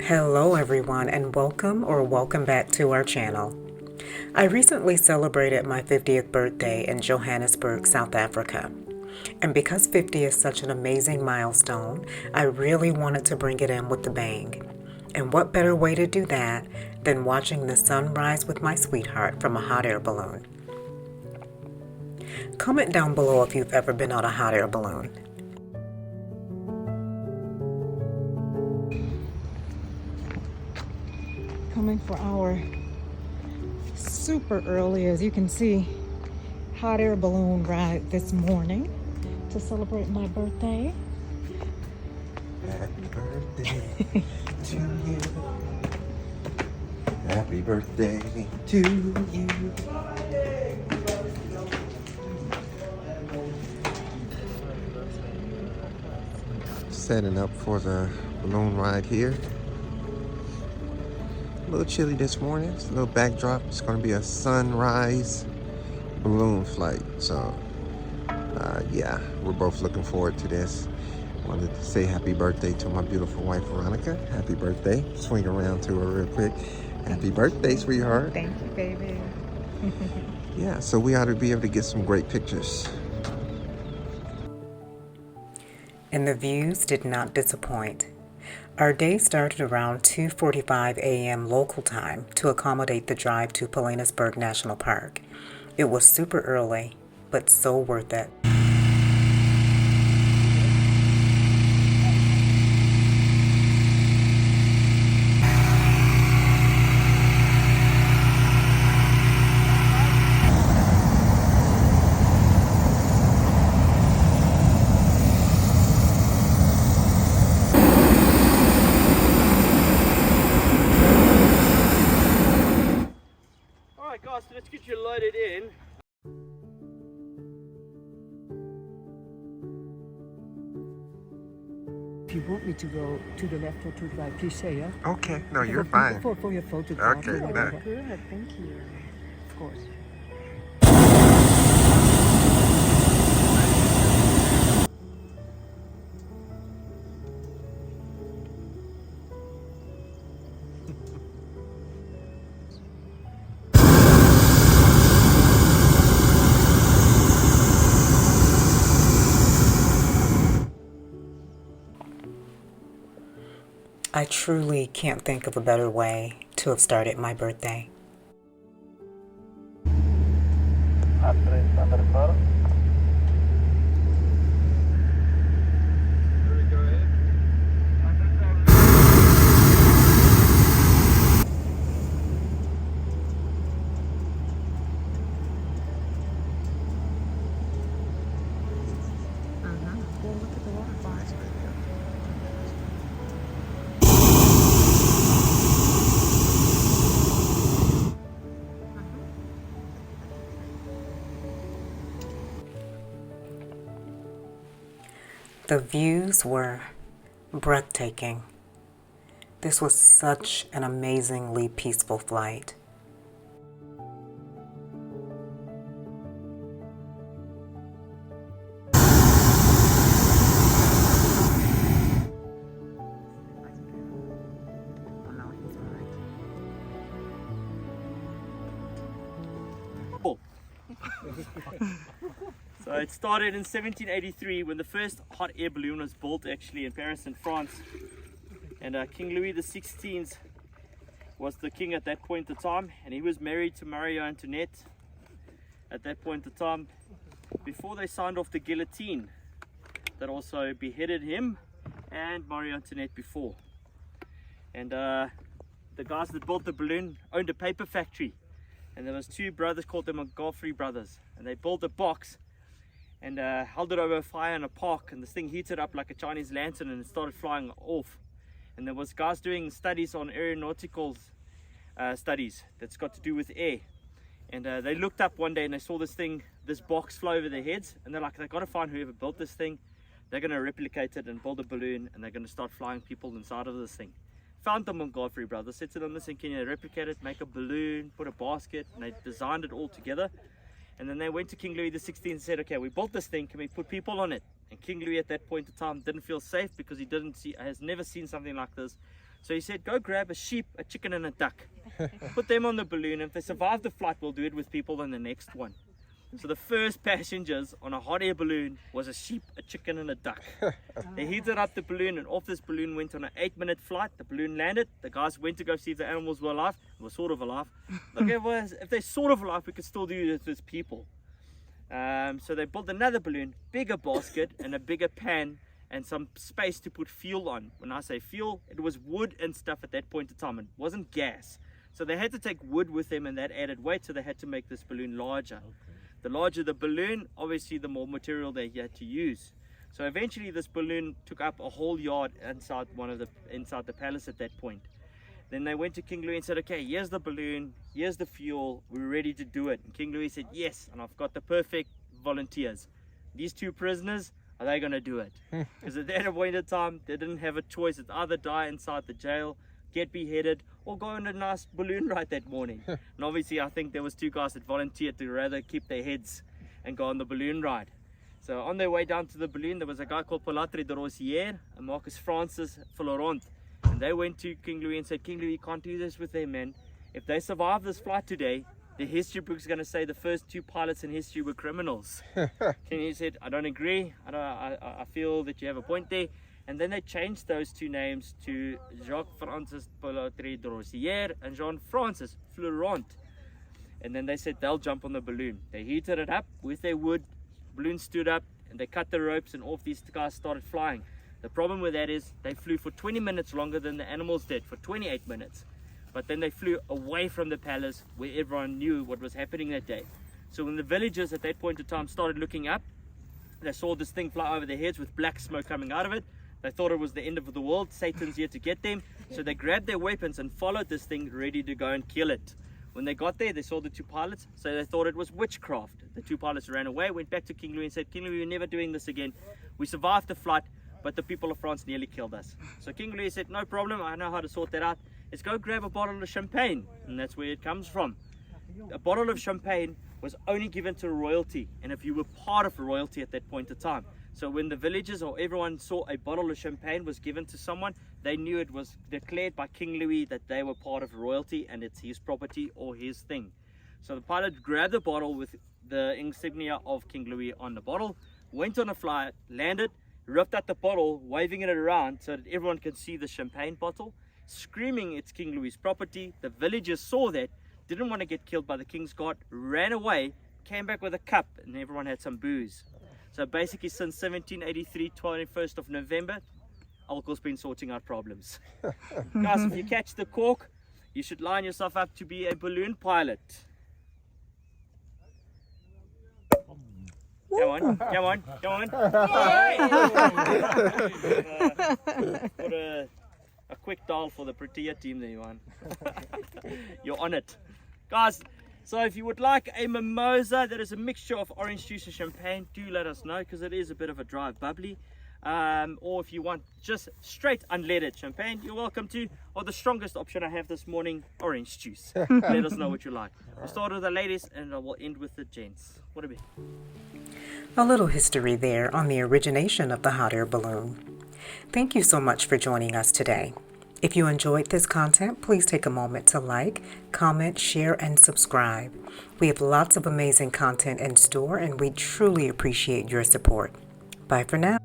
Hello everyone and welcome back to our channel. I recently celebrated my 50th birthday in Johannesburg, South Africa. And because 50 is such an amazing milestone, I really wanted to bring it in with the bang. And what better way to do that than watching the sunrise with my sweetheart from a hot air balloon. Comment down below if you've ever been on a hot air balloon. Coming for our super early, as you can see, hot air balloon ride this morning to celebrate my birthday. Happy birthday to you. Happy birthday to you. Setting up for the balloon ride here. A little chilly this morning. It's a little backdrop. It's going to be a sunrise balloon flight. So, yeah, we're both looking forward to this. Wanted to say happy birthday to my beautiful wife, Veronica. Happy birthday. Swing around to her real quick. Happy birthday, sweetheart. Thank you, baby. Yeah, so we ought to be able to get some great pictures. And the views did not disappoint. Our day started around 2:45 a.m. local time to accommodate the drive to Johannesburg National Park. It was super early, but so worth it. Alright guys, so let's get you loaded in. If you want me to go to the left or to the right, please say, yeah? Okay, no, you're fine. For your photograph. Okay, or no. whatever. Good, thank you. Of course. I truly can't think of a better way to have started my birthday. The views were breathtaking. This was such an amazingly peaceful flight. So it started in 1783 when the first hot air balloon was built actually in Paris in France. And King Louis XVI was the king at that point in time, and he was married to Marie Antoinette at that point in time before they signed off the guillotine that also beheaded him and Marie Antoinette before. And the guys that built the balloon owned a paper factory, and there was two brothers called the Montgomery brothers, and they built a box and held it over a fire in a park, and this thing heated up like a Chinese lantern and it started flying off. And there was guys doing studies on aeronautical studies that's got to do with air, and they looked up one day and they saw this box fly over their heads, and they're like, they've got to find whoever built this thing. They're going to replicate it and build a balloon, and they're going to start flying people inside of this thing. Found the Montgomery brothers, said to them, listen, can you replicate it, make a balloon, put a basket, and they designed it all together. And then they went to King Louis XVI and said, okay, we built this thing, can we put people on it? And King Louis at that point in time didn't feel safe because he has never seen something like this. So he said, go grab a sheep, a chicken and a duck. Put them on the balloon. If they survive the flight, we'll do it with people on the next one. So the first passengers on a hot air balloon was a sheep, a chicken and a duck. They heated up the balloon, and off this balloon went on an 8-minute flight. The balloon landed. The guys went to go see if the animals were alive. They were sort of alive. Okay, well, if they're sort of alive, we could still do it with people. So they built another balloon, bigger basket and a bigger pan and some space to put fuel on. When I say fuel, it was wood and stuff at that point in time. It wasn't gas. So they had to take wood with them, and that added weight, so they had to make this balloon larger. The larger the balloon, obviously the more material they had to use. So eventually this balloon took up a whole yard inside the palace at that point. Then they went to King Louis and said, okay, here's the balloon, here's the fuel, we're ready to do it. And King Louis said, yes, and I've got the perfect volunteers. These 2 prisoners, are they going to do it? Because at that point in time, they didn't have a choice. It's either die inside the jail, get beheaded, or go on a nice balloon ride that morning. And obviously I think there was 2 guys that volunteered to rather keep their heads and go on the balloon ride. So on their way down to the balloon, there was a guy called Pilatre de Rosière and Marcus Francis Florent. And they went to King Louis and said, King Louis, you can't do this with them, man. If they survive this flight today, the history book's going to say the first 2 pilots in history were criminals. King Louis said, I don't agree. I feel that you have a point there. And then they changed those 2 names to Jacques-Francis Pilatre de Rosière and Jean-Francis Florent. And then they said they'll jump on the balloon. They heated it up with their wood, balloon stood up, and they cut the ropes, and off these guys started flying. The problem with that is they flew for 20 minutes longer than the animals did, for 28 minutes. But then they flew away from the palace where everyone knew what was happening that day. So when the villagers at that point in time started looking up, they saw this thing fly over their heads with black smoke coming out of it. They thought it was the end of the world. Satan's here to get them. So they grabbed their weapons and followed this thing, ready to go and kill it. When they got there, they saw the 2 pilots, so they thought it was witchcraft. The 2 pilots ran away, went back to King Louis and said, King Louis, we're never doing this again. We survived the flight, but the people of France nearly killed us. So King Louis said, no problem, I know how to sort that out. Let's go grab a bottle of champagne. And that's where it comes from. A bottle of champagne was only given to royalty, and if you were part of royalty at that point in time. So when the villagers or everyone saw a bottle of champagne was given to someone, they knew it was declared by King Louis that they were part of royalty and it's his property or his thing. So the pilot grabbed the bottle with the insignia of King Louis on the bottle, went on a flight, landed, ripped out the bottle, waving it around so that everyone can see the champagne bottle, screaming it's King Louis' property. The villagers saw that, didn't want to get killed by the King's Guard, ran away, came back with a cup, and everyone had some booze. So basically since 1783, 21st of November, alcohol's been sorting out problems. Guys, if you catch the cork, you should line yourself up to be a balloon pilot. Come on, come on, come on. Put a quick dial for the Protea team there, man. You're on it. Guys, so if you would like a mimosa that is a mixture of orange juice and champagne, do let us know, because it is a bit of a dry bubbly. Or if you want just straight unleaded champagne, you're welcome to. Or the strongest option I have this morning, orange juice. Let us know what you like. We'll start with the ladies and we'll end with the gents. What a bit. A little history there on the origination of the hot air balloon. Thank you so much for joining us today. If you enjoyed this content, please take a moment to like, comment, share, and subscribe. We have lots of amazing content in store, and we truly appreciate your support. Bye for now.